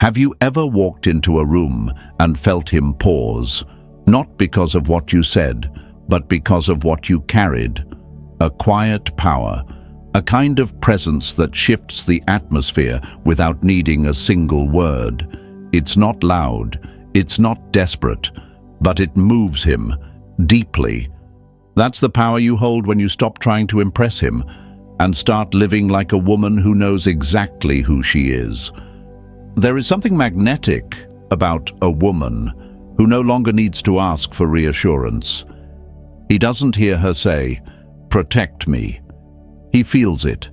Have you ever walked into a room and felt him pause, not because of what you said, but because of what you carried? A quiet power, a kind of presence that shifts the atmosphere without needing a single word. It's not loud, it's not desperate, but it moves him deeply. That's the power you hold when you stop trying to impress him and start living like a woman who knows exactly who she is. There is something magnetic about a woman who no longer needs to ask for reassurance. He doesn't hear her say, "Protect me." He feels it.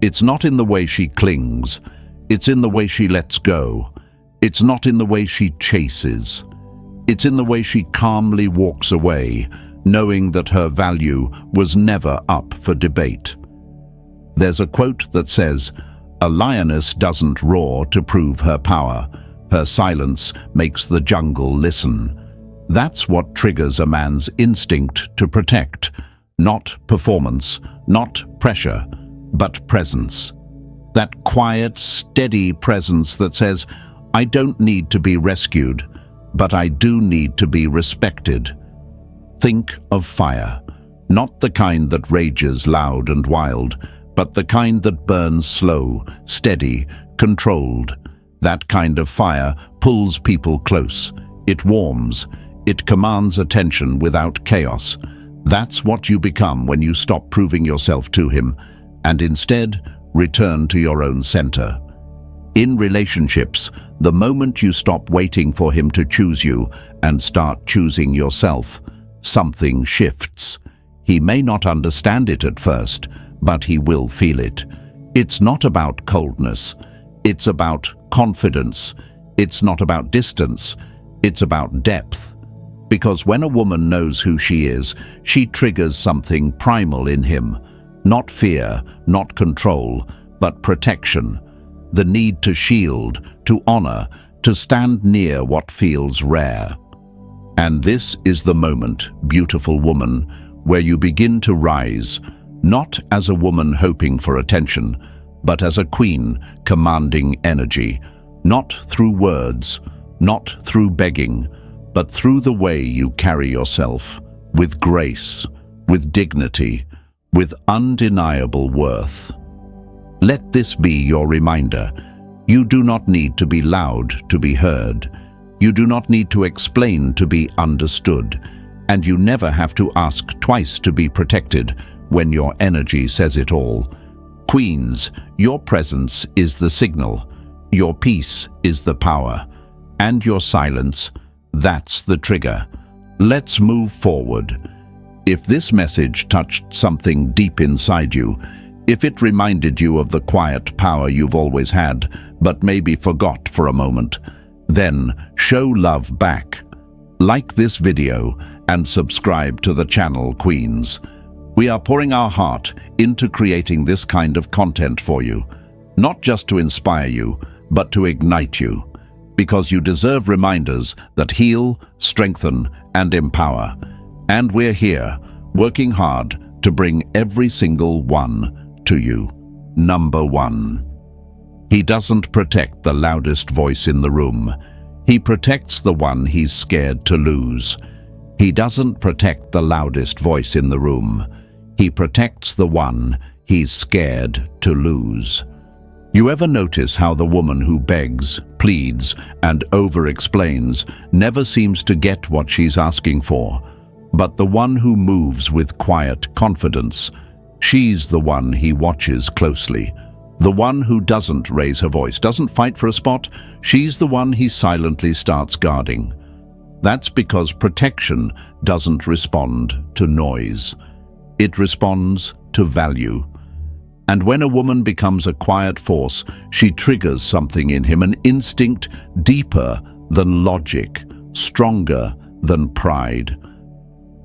It's not in the way she clings. It's in the way she lets go. It's not in the way she chases. It's in the way she calmly walks away, knowing that her value was never up for debate. There's a quote that says, "A lioness doesn't roar to prove her power. Her silence makes the jungle listen." That's what triggers a man's instinct to protect. Not performance, not pressure, but presence. That quiet, steady presence that says, "I don't need to be rescued, but I do need to be respected." Think of fire, not the kind that rages loud and wild, but the kind that burns slow, steady, controlled. That kind of fire pulls people close. It warms. It commands attention without chaos. That's what you become when you stop proving yourself to him and instead return to your own center. In relationships, the moment you stop waiting for him to choose you and start choosing yourself, something shifts. He may not understand it at first, but he will feel it. It's not about coldness. It's about confidence. It's not about distance. It's about depth. Because when a woman knows who she is, she triggers something primal in him. Not fear, not control, but protection. The need to shield, to honor, to stand near what feels rare. And this is the moment, beautiful woman, where you begin to rise, not as a woman hoping for attention, but as a queen commanding energy, not through words, not through begging, but through the way you carry yourself, with grace, with dignity, with undeniable worth. Let this be your reminder. You do not need to be loud to be heard. You do not need to explain to be understood. And you never have to ask twice to be protected when your energy says it all. Queens, your presence is the signal. Your peace is the power. And your silence, that's the trigger. Let's move forward. If this message touched something deep inside you, if it reminded you of the quiet power you've always had, but maybe forgot for a moment, then show love back. Like this video and subscribe to the channel, Queens. We are pouring our heart into creating this kind of content for you, not just to inspire you, but to ignite you. Because you deserve reminders that heal, strengthen, and empower. And we're here, working hard to bring every single one to you. Number 1. He doesn't protect the loudest voice in the room. He protects the one he's scared to lose. He doesn't protect the loudest voice in the room. He protects the one he's scared to lose. You ever notice how the woman who begs, pleads, and over-explains never seems to get what she's asking for? But the one who moves with quiet confidence, she's the one he watches closely. The one who doesn't raise her voice, doesn't fight for a spot, she's the one he silently starts guarding. That's because protection doesn't respond to noise. It responds to value. And when a woman becomes a quiet force, she triggers something in him, an instinct deeper than logic, stronger than pride.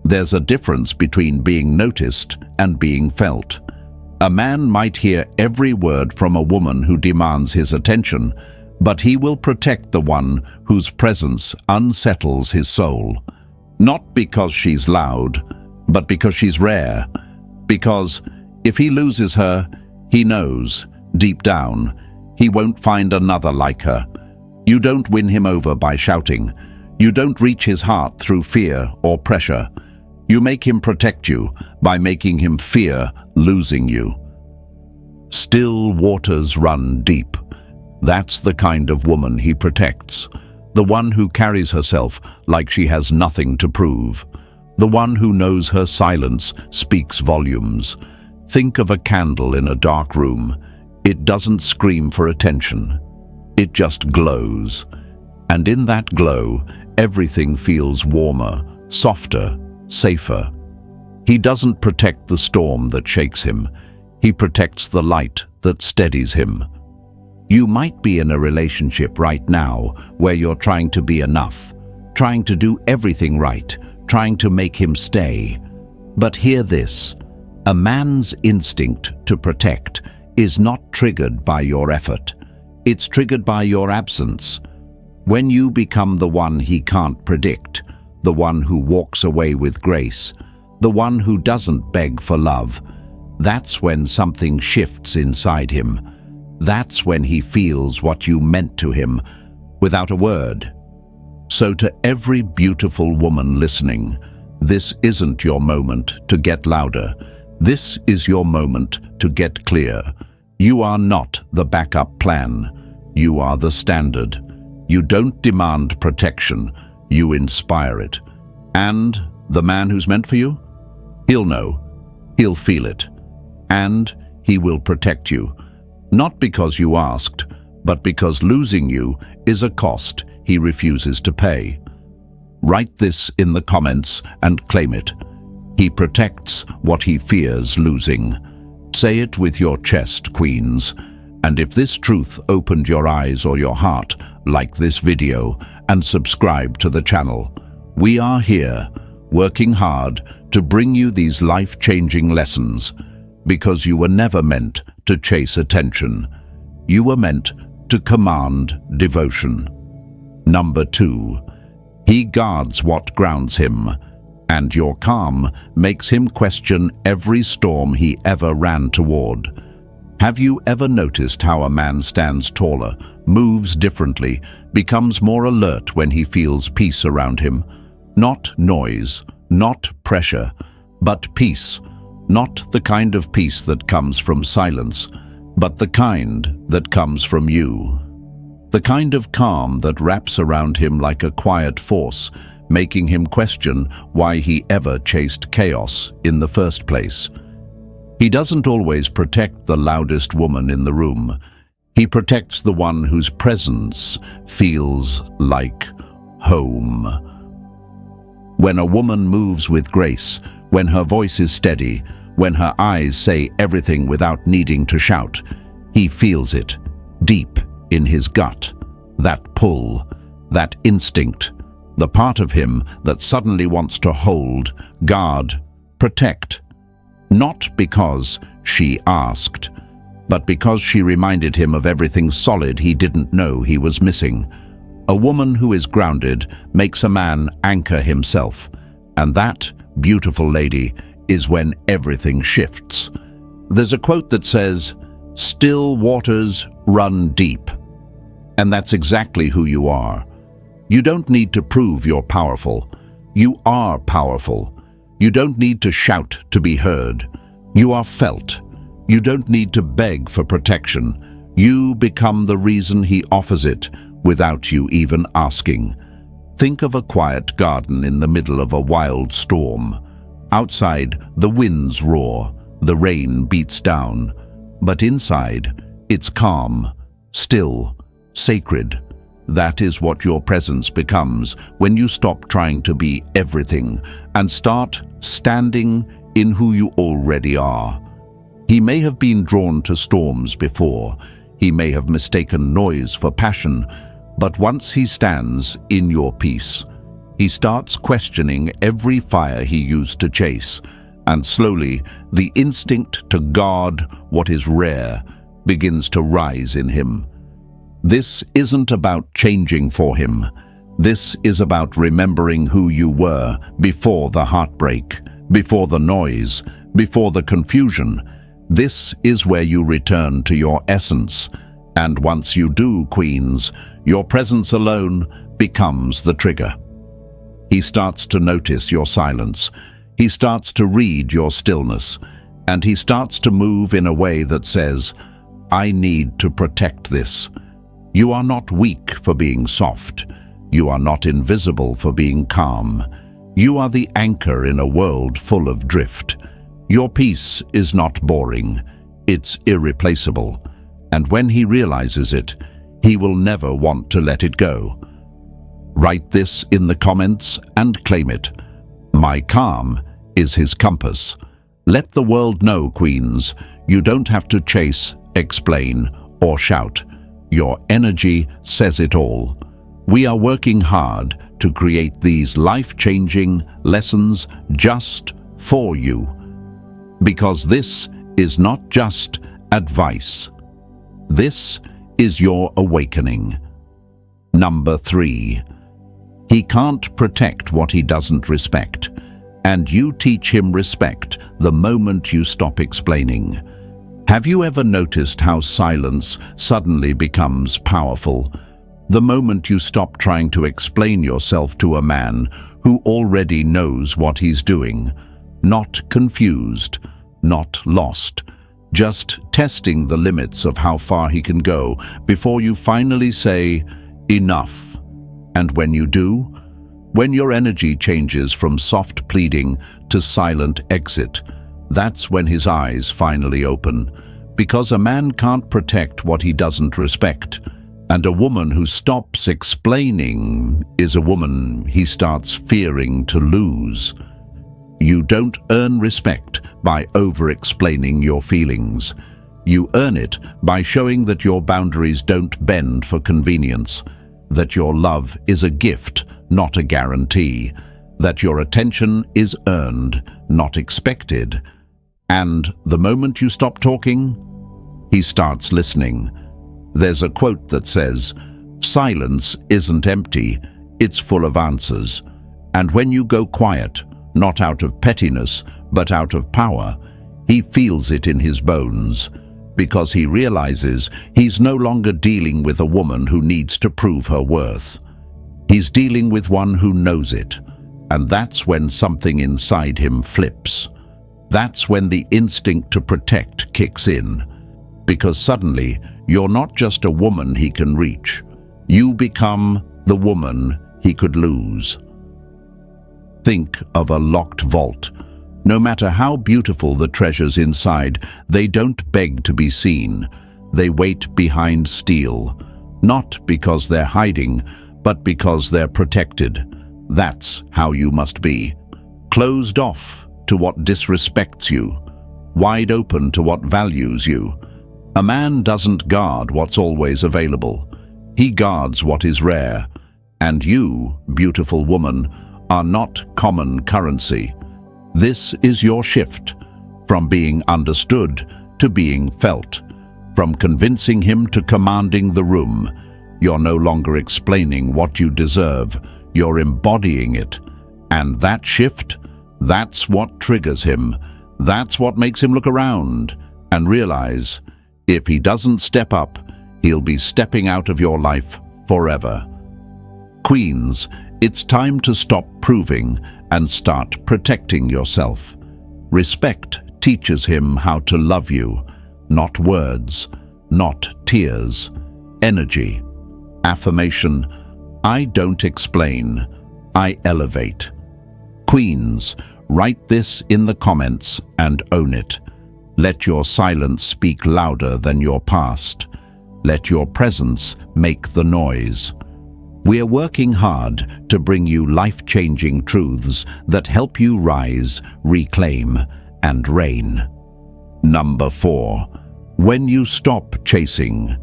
There's a difference between being noticed and being felt. A man might hear every word from a woman who demands his attention, but he will protect the one whose presence unsettles his soul. Not because she's loud, but because she's rare. Because if he loses her, he knows, deep down, he won't find another like her. You don't win him over by shouting. You don't reach his heart through fear or pressure. You make him protect you by making him fear losing you. Still waters run deep. That's the kind of woman he protects. The one who carries herself like she has nothing to prove. The one who knows her silence speaks volumes. Think of a candle in a dark room. It doesn't scream for attention. It just glows. And in that glow, everything feels warmer, softer, safer. He doesn't protect the storm that shakes him. He protects the light that steadies him. You might be in a relationship right now where you're trying to be enough, trying to do everything right, trying to make him stay. But hear this, a man's instinct to protect is not triggered by your effort. It's triggered by your absence. When you become the one he can't predict, the one who walks away with grace, the one who doesn't beg for love, that's when something shifts inside him. That's when he feels what you meant to him without a word. So to every beautiful woman listening, this isn't your moment to get louder. This is your moment to get clear. You are not the backup plan. You are the standard. You don't demand protection. You inspire it. And the man who's meant for you? He'll know. He'll feel it. And he will protect you. Not because you asked, but because losing you is a cost he refuses to pay. Write this in the comments and claim it. He protects what he fears losing. Say it with your chest, queens. And if this truth opened your eyes or your heart, like this video and subscribe to the channel. We are here, working hard to bring you these life-changing lessons, because you were never meant to chase attention. You were meant to command devotion. Number 2, he guards what grounds him, and your calm makes him question every storm he ever ran toward. Have you ever noticed how a man stands taller, moves differently, becomes more alert when he feels peace around him? Not noise, not pressure, but peace. Not the kind of peace that comes from silence, but the kind that comes from you. The kind of calm that wraps around him like a quiet force, making him question why he ever chased chaos in the first place. He doesn't always protect the loudest woman in the room. He protects the one whose presence feels like home. When a woman moves with grace, when her voice is steady, when her eyes say everything without needing to shout, he feels it, deep in his gut. That pull, that instinct, the part of him that suddenly wants to hold, guard, protect. Not because she asked, but because she reminded him of everything solid he didn't know he was missing. A woman who is grounded makes a man anchor himself, and that, beautiful lady, is when everything shifts. There's a quote that says, "Still waters run deep." And that's exactly who you are. You don't need to prove you're powerful. You are powerful. You don't need to shout to be heard. You are felt. You don't need to beg for protection. You become the reason he offers it without you even asking. Think of a quiet garden in the middle of a wild storm. Outside, the winds roar, the rain beats down. But inside, it's calm, still, sacred. That is what your presence becomes when you stop trying to be everything and start standing in who you already are. He may have been drawn to storms before. He may have mistaken noise for passion. But once he stands in your peace, he starts questioning every fire he used to chase. And slowly, the instinct to guard what is rare begins to rise in him. This isn't about changing for him. This is about remembering who you were before the heartbreak, before the noise, before the confusion. This is where you return to your essence. And once you do, queens, your presence alone becomes the trigger. He starts to notice your silence. He starts to read your stillness. And he starts to move in a way that says, I need to protect this. You are not weak for being soft. You are not invisible for being calm. You are the anchor in a world full of drift. Your peace is not boring. It's irreplaceable. And when he realizes it, he will never want to let it go. Write this in the comments and claim it. My calm is his compass. Let the world know, queens, you don't have to chase, explain, or shout. Your energy says it all. We are working hard to create these life-changing lessons just for you. Because this is not just advice. This is your awakening. Number 3. He can't protect what he doesn't respect. And you teach him respect the moment you stop explaining. Have you ever noticed how silence suddenly becomes powerful? The moment you stop trying to explain yourself to a man who already knows what he's doing. Not confused, not lost. Just testing the limits of how far he can go before you finally say, enough. And when you do, when your energy changes from soft pleading to silent exit, that's when his eyes finally open. Because a man can't protect what he doesn't respect. And a woman who stops explaining is a woman he starts fearing to lose. You don't earn respect by over-explaining your feelings. You earn it by showing that your boundaries don't bend for convenience, that your love is a gift, not a guarantee, that your attention is earned, not expected. And the moment you stop talking, he starts listening. There's a quote that says, silence isn't empty, it's full of answers. And when you go quiet, not out of pettiness, but out of power, he feels it in his bones, because he realizes he's no longer dealing with a woman who needs to prove her worth. He's dealing with one who knows it, and that's when something inside him flips. That's when the instinct to protect kicks in, because suddenly you're not just a woman he can reach. You become the woman he could lose. Think of a locked vault. No matter how beautiful the treasures inside, they don't beg to be seen. They wait behind steel, not because they're hiding, but because they're protected. That's how you must be. Closed off to what disrespects you, wide open to what values you. A man doesn't guard what's always available. He guards what is rare. And you, beautiful woman, are not common currency. This is your shift, from being understood to being felt, from convincing him to commanding the room. You're no longer explaining what you deserve, you're embodying it. And that shift, that's what triggers him. That's what makes him look around and realize, if he doesn't step up, he'll be stepping out of your life forever. Queens, it's time to stop proving and start protecting yourself. Respect teaches him how to love you, not words, not tears, energy. Affirmation, I don't explain, I elevate. Queens, write this in the comments and own it. Let your silence speak louder than your past. Let your presence make the noise. We're working hard to bring you life-changing truths that help you rise, reclaim, and reign. Number 4. When you stop chasing,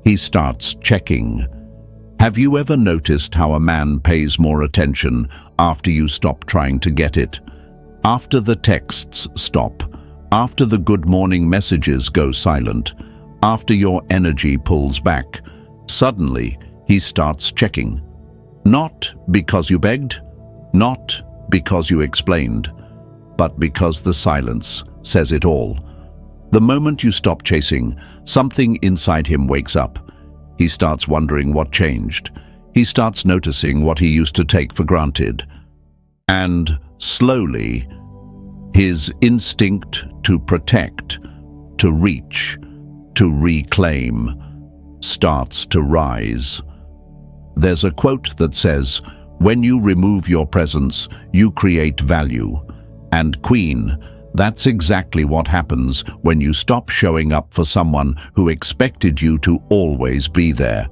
he starts checking. Have you ever noticed how a man pays more attention after you stop trying to get it? After the texts stop, after the good morning messages go silent, after your energy pulls back, suddenly he starts checking. Not because you begged, not because you explained, but because the silence says it all. The moment you stop chasing, something inside him wakes up. He starts wondering what changed. He starts noticing what he used to take for granted. And slowly, his instinct to protect, to reach, to reclaim, starts to rise. There's a quote that says, "When you remove your presence, you create value." And Queen, that's exactly what happens when you stop showing up for someone who expected you to always be there.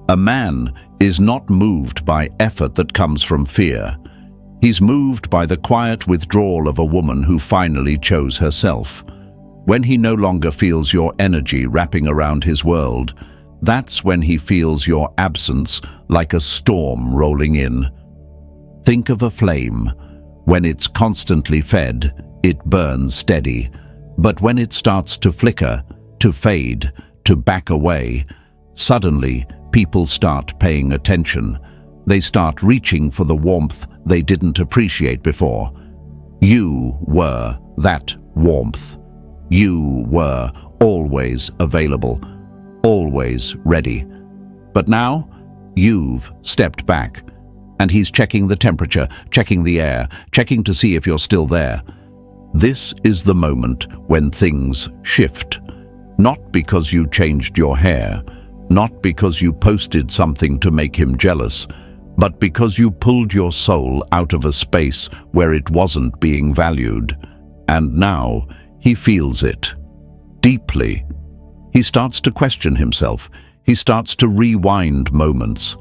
A man is not moved by effort that comes from fear. He's moved by the quiet withdrawal of a woman who finally chose herself. When he no longer feels your energy wrapping around his world, that's when he feels your absence like a storm rolling in. Think of a flame. When it's constantly fed, it burns steady. But when it starts to flicker, to fade, to back away, suddenly people start paying attention. They start reaching for the warmth they didn't appreciate before. You were that warmth. You were always available, always ready. But now, you've stepped back, and he's checking the temperature, checking the air, checking to see if you're still there. This is the moment when things shift. Not because you changed your hair, not because you posted something to make him jealous, but because you pulled your soul out of a space where it wasn't being valued. And now, he feels it. Deeply. He starts to question himself. He starts to rewind moments.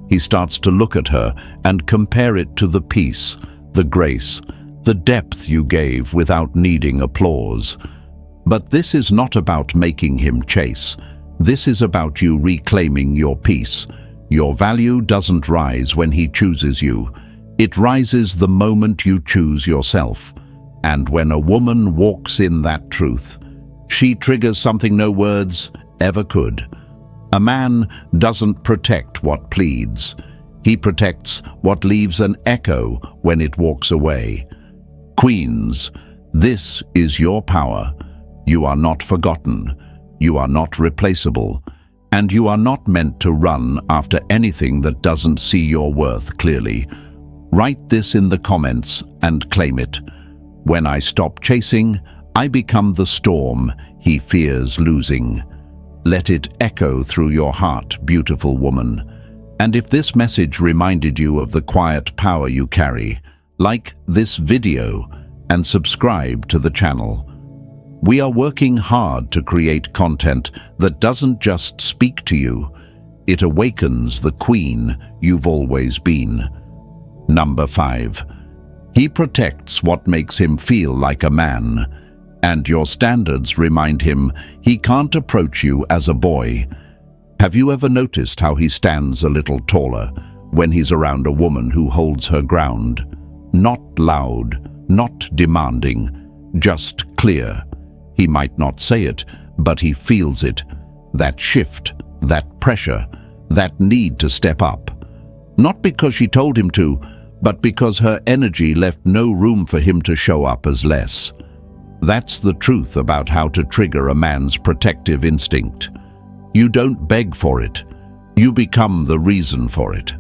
He starts to look at her and compare it to the peace, the grace, the depth you gave without needing applause. But this is not about making him chase. This is about you reclaiming your peace. Your value doesn't rise when he chooses you. It rises the moment you choose yourself. And when a woman walks in that truth, she triggers something no words ever could. A man doesn't protect what pleads. He protects what leaves an echo when it walks away. Queens, this is your power. You are not forgotten. You are not replaceable. And you are not meant to run after anything that doesn't see your worth clearly. Write this in the comments and claim it. When I stop chasing, I become the storm he fears losing. Let it echo through your heart, beautiful woman. And if this message reminded you of the quiet power you carry, like this video and subscribe to the channel. We are working hard to create content that doesn't just speak to you, it awakens the queen you've always been. Number 5. He protects what makes him feel like a man, and your standards remind him he can't approach you as a boy. Have you ever noticed how he stands a little taller when he's around a woman who holds her ground? Not loud, not demanding, just clear. He might not say it, but he feels it. That shift, that pressure, that need to step up. Not because she told him to, but because her energy left no room for him to show up as less. That's the truth about how to trigger a man's protective instinct. You don't beg for it. You become the reason for it.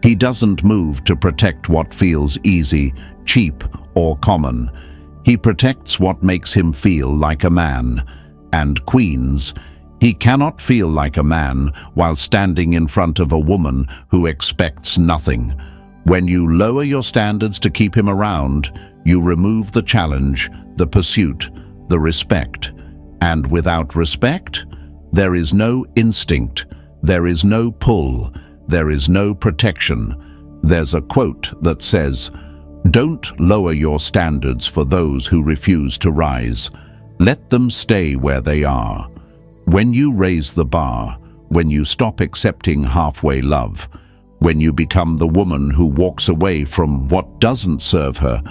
He doesn't move to protect what feels easy, cheap, or common. He protects what makes him feel like a man. And queens, he cannot feel like a man while standing in front of a woman who expects nothing. When you lower your standards to keep him around, you remove the challenge, the pursuit, the respect. And without respect, there is no instinct, there is no pull, there is no protection. There's a quote that says, "Don't lower your standards for those who refuse to rise. Let them stay where they are." When you raise the bar, when you stop accepting halfway love, when you become the woman who walks away from what doesn't serve her,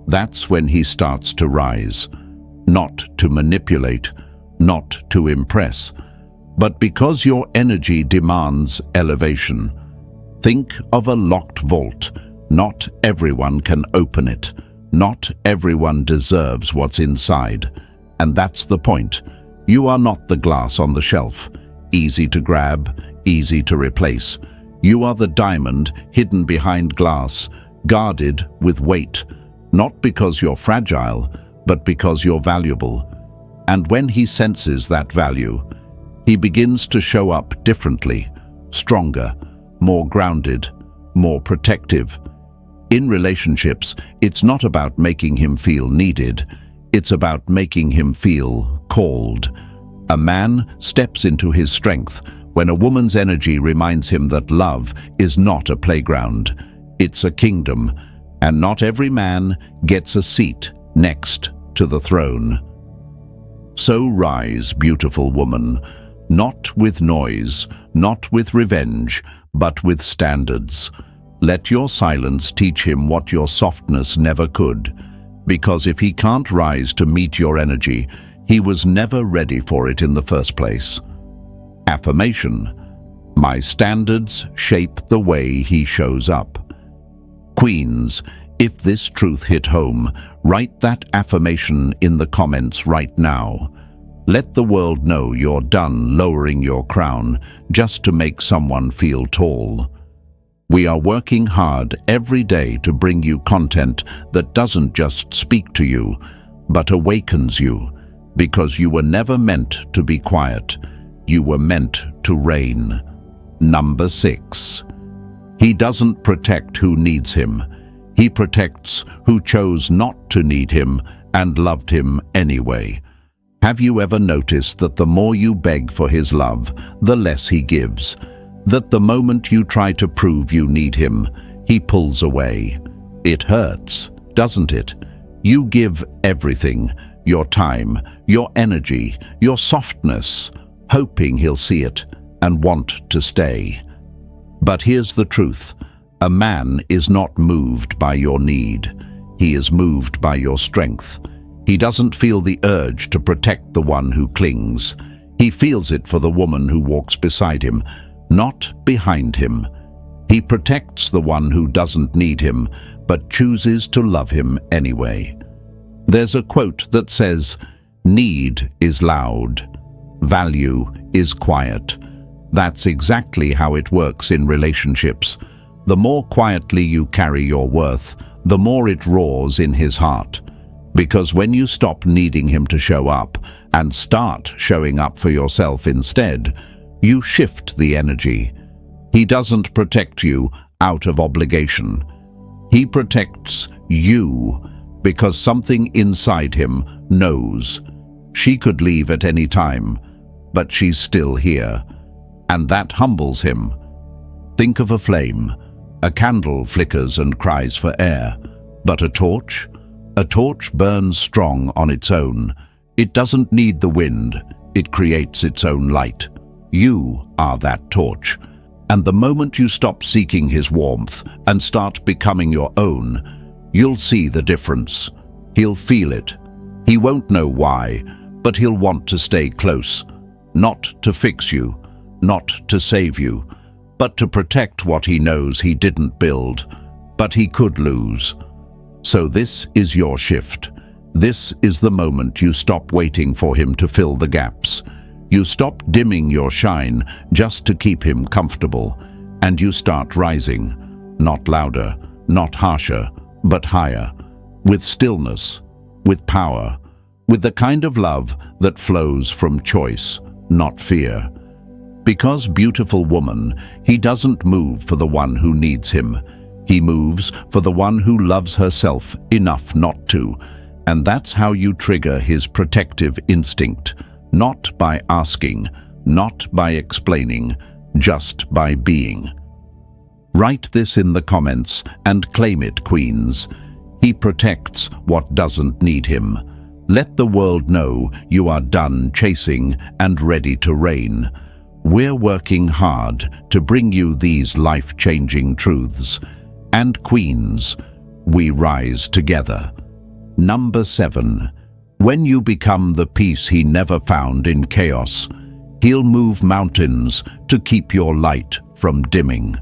that's when he starts to rise. Not to manipulate, not to impress, but because your energy demands elevation. Think of a locked vault. Not everyone can open it. Not everyone deserves what's inside. And that's the point. You are not the glass on the shelf, easy to grab, easy to replace. You are the diamond hidden behind glass, guarded with weight, not because you're fragile, but because you're valuable. And when he senses that value, he begins to show up differently, stronger, more grounded, more protective. In relationships, it's not about making him feel needed, it's about making him feel called. A man steps into his strength when a woman's energy reminds him that love is not a playground, it's a kingdom, and not every man gets a seat next to the throne. So rise, beautiful woman, not with noise, not with revenge, but with standards. Let your silence teach him what your softness never could, because if he can't rise to meet your energy, he was never ready for it in the first place. Affirmation: my standards shape the way he shows up. Queens, if this truth hit home, write that affirmation in the comments right now. Let the world know you're done lowering your crown just to make someone feel tall. We are working hard every day to bring you content that doesn't just speak to you, but awakens you, because you were never meant to be quiet. You were meant to reign. Number 6. He doesn't protect who needs him. He protects who chose not to need him and loved him anyway. Have you ever noticed that the more you beg for his love, the less he gives? That the moment you try to prove you need him, he pulls away. It hurts, doesn't it? You give everything, your time, your energy, your softness, hoping he'll see it and want to stay. But here's the truth. A man is not moved by your need. He is moved by your strength. He doesn't feel the urge to protect the one who clings. He feels it for the woman who walks beside him, not behind him. He protects the one who doesn't need him, but chooses to love him anyway. There's a quote that says, "Need is loud, value is quiet." That's exactly how it works in relationships. The more quietly you carry your worth, the more it roars in his heart. Because when you stop needing him to show up and start showing up for yourself instead, you shift the energy. He doesn't protect you out of obligation. He protects you because something inside him knows. She could leave at any time, but she's still here. And that humbles him. Think of a flame. A candle flickers and cries for air. But a torch? A torch burns strong on its own. It doesn't need the wind. It creates its own light. You are that torch. And the moment you stop seeking his warmth and start becoming your own, you'll see the difference. He'll feel it. He won't know why, but he'll want to stay close. Not to fix you, not to save you, but to protect what he knows he didn't build, but he could lose. So this is your shift. This is the moment you stop waiting for him to fill the gaps. You stop dimming your shine just to keep him comfortable, and you start rising, not louder, not harsher, but higher, with stillness, with power, with the kind of love that flows from choice, not fear. Because, beautiful woman, he doesn't move for the one who needs him. He moves for the one who loves herself enough not to, and that's how you trigger his protective instinct. Not by asking, not by explaining, just by being. Write this in the comments and claim it, queens. He protects what doesn't need him. Let the world know you are done chasing and ready to reign. We're working hard to bring you these life-changing truths. And queens, we rise together. Number 7. When you become the peace he never found in chaos, he'll move mountains to keep your light from dimming.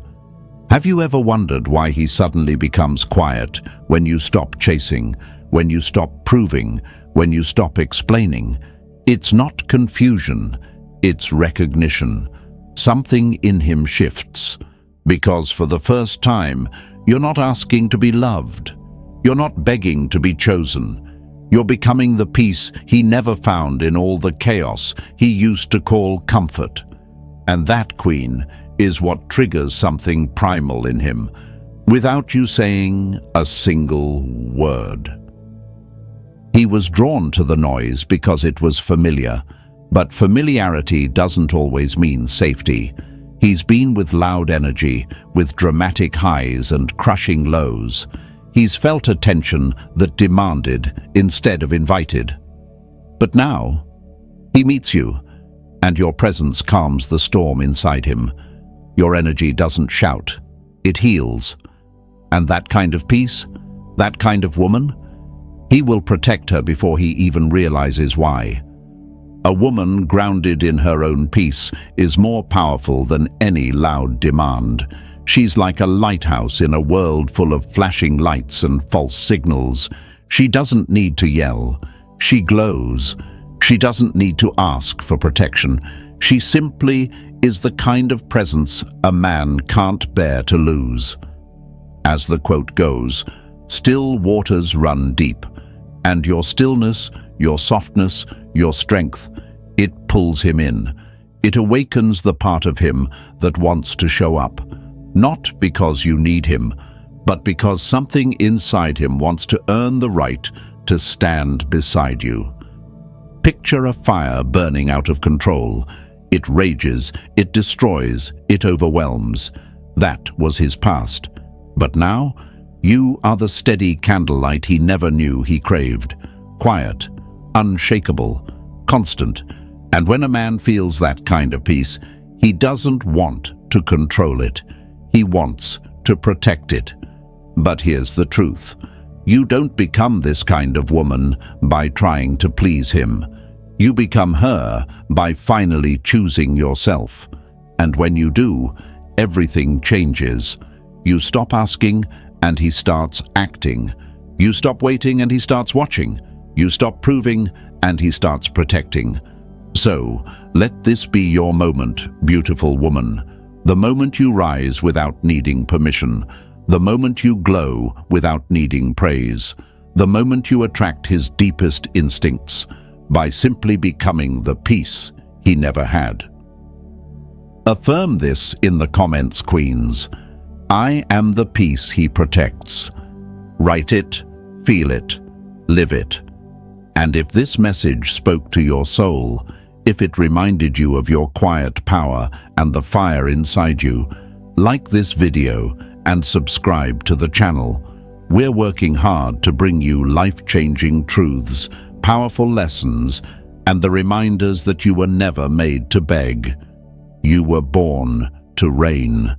Have you ever wondered why he suddenly becomes quiet when you stop chasing, when you stop proving, when you stop explaining. It's not confusion, it's recognition. Something in him shifts, because for the first time, you're not asking to be loved. You're not begging to be chosen. You're becoming the peace he never found in all the chaos he used to call comfort. And that, Queen, is what triggers something primal in him, without you saying a single word. He was drawn to the noise because it was familiar, but familiarity doesn't always mean safety. He's been with loud energy, with dramatic highs and crushing lows. He's felt a tension that demanded instead of invited. But now, he meets you, and your presence calms the storm inside him. Your energy doesn't shout, it heals. And that kind of peace, that kind of woman, he will protect her before he even realizes why. A woman grounded in her own peace is more powerful than any loud demand. She's like a lighthouse in a world full of flashing lights and false signals. She doesn't need to yell. She glows. She doesn't need to ask for protection. She simply is the kind of presence a man can't bear to lose. As the quote goes, "Still waters run deep," and your stillness, your softness, your strength, it pulls him in. It awakens the part of him that wants to show up. Not because you need him, but because something inside him wants to earn the right to stand beside you. Picture a fire burning out of control. It rages, it destroys, it overwhelms. That was his past. But now, you are the steady candlelight he never knew he craved. Quiet, unshakable, constant. And when a man feels that kind of peace, he doesn't want to control it. He wants to protect it. But here's the truth. You don't become this kind of woman by trying to please him. You become her by finally choosing yourself. And when you do, everything changes. You stop asking, and he starts acting. You stop waiting, and he starts watching. You stop proving, and he starts protecting. So, let this be your moment, beautiful woman. The moment you rise without needing permission. The moment you glow without needing praise. The moment you attract his deepest instincts by simply becoming the peace he never had. Affirm this in the comments, queens. I am the peace he protects. Write it, feel it, live it. And if this message spoke to your soul, if it reminded you of your quiet power and the fire inside you, like this video and subscribe to the channel. We're working hard to bring you life-changing truths, powerful lessons, and the reminders that you were never made to beg. You were born to reign.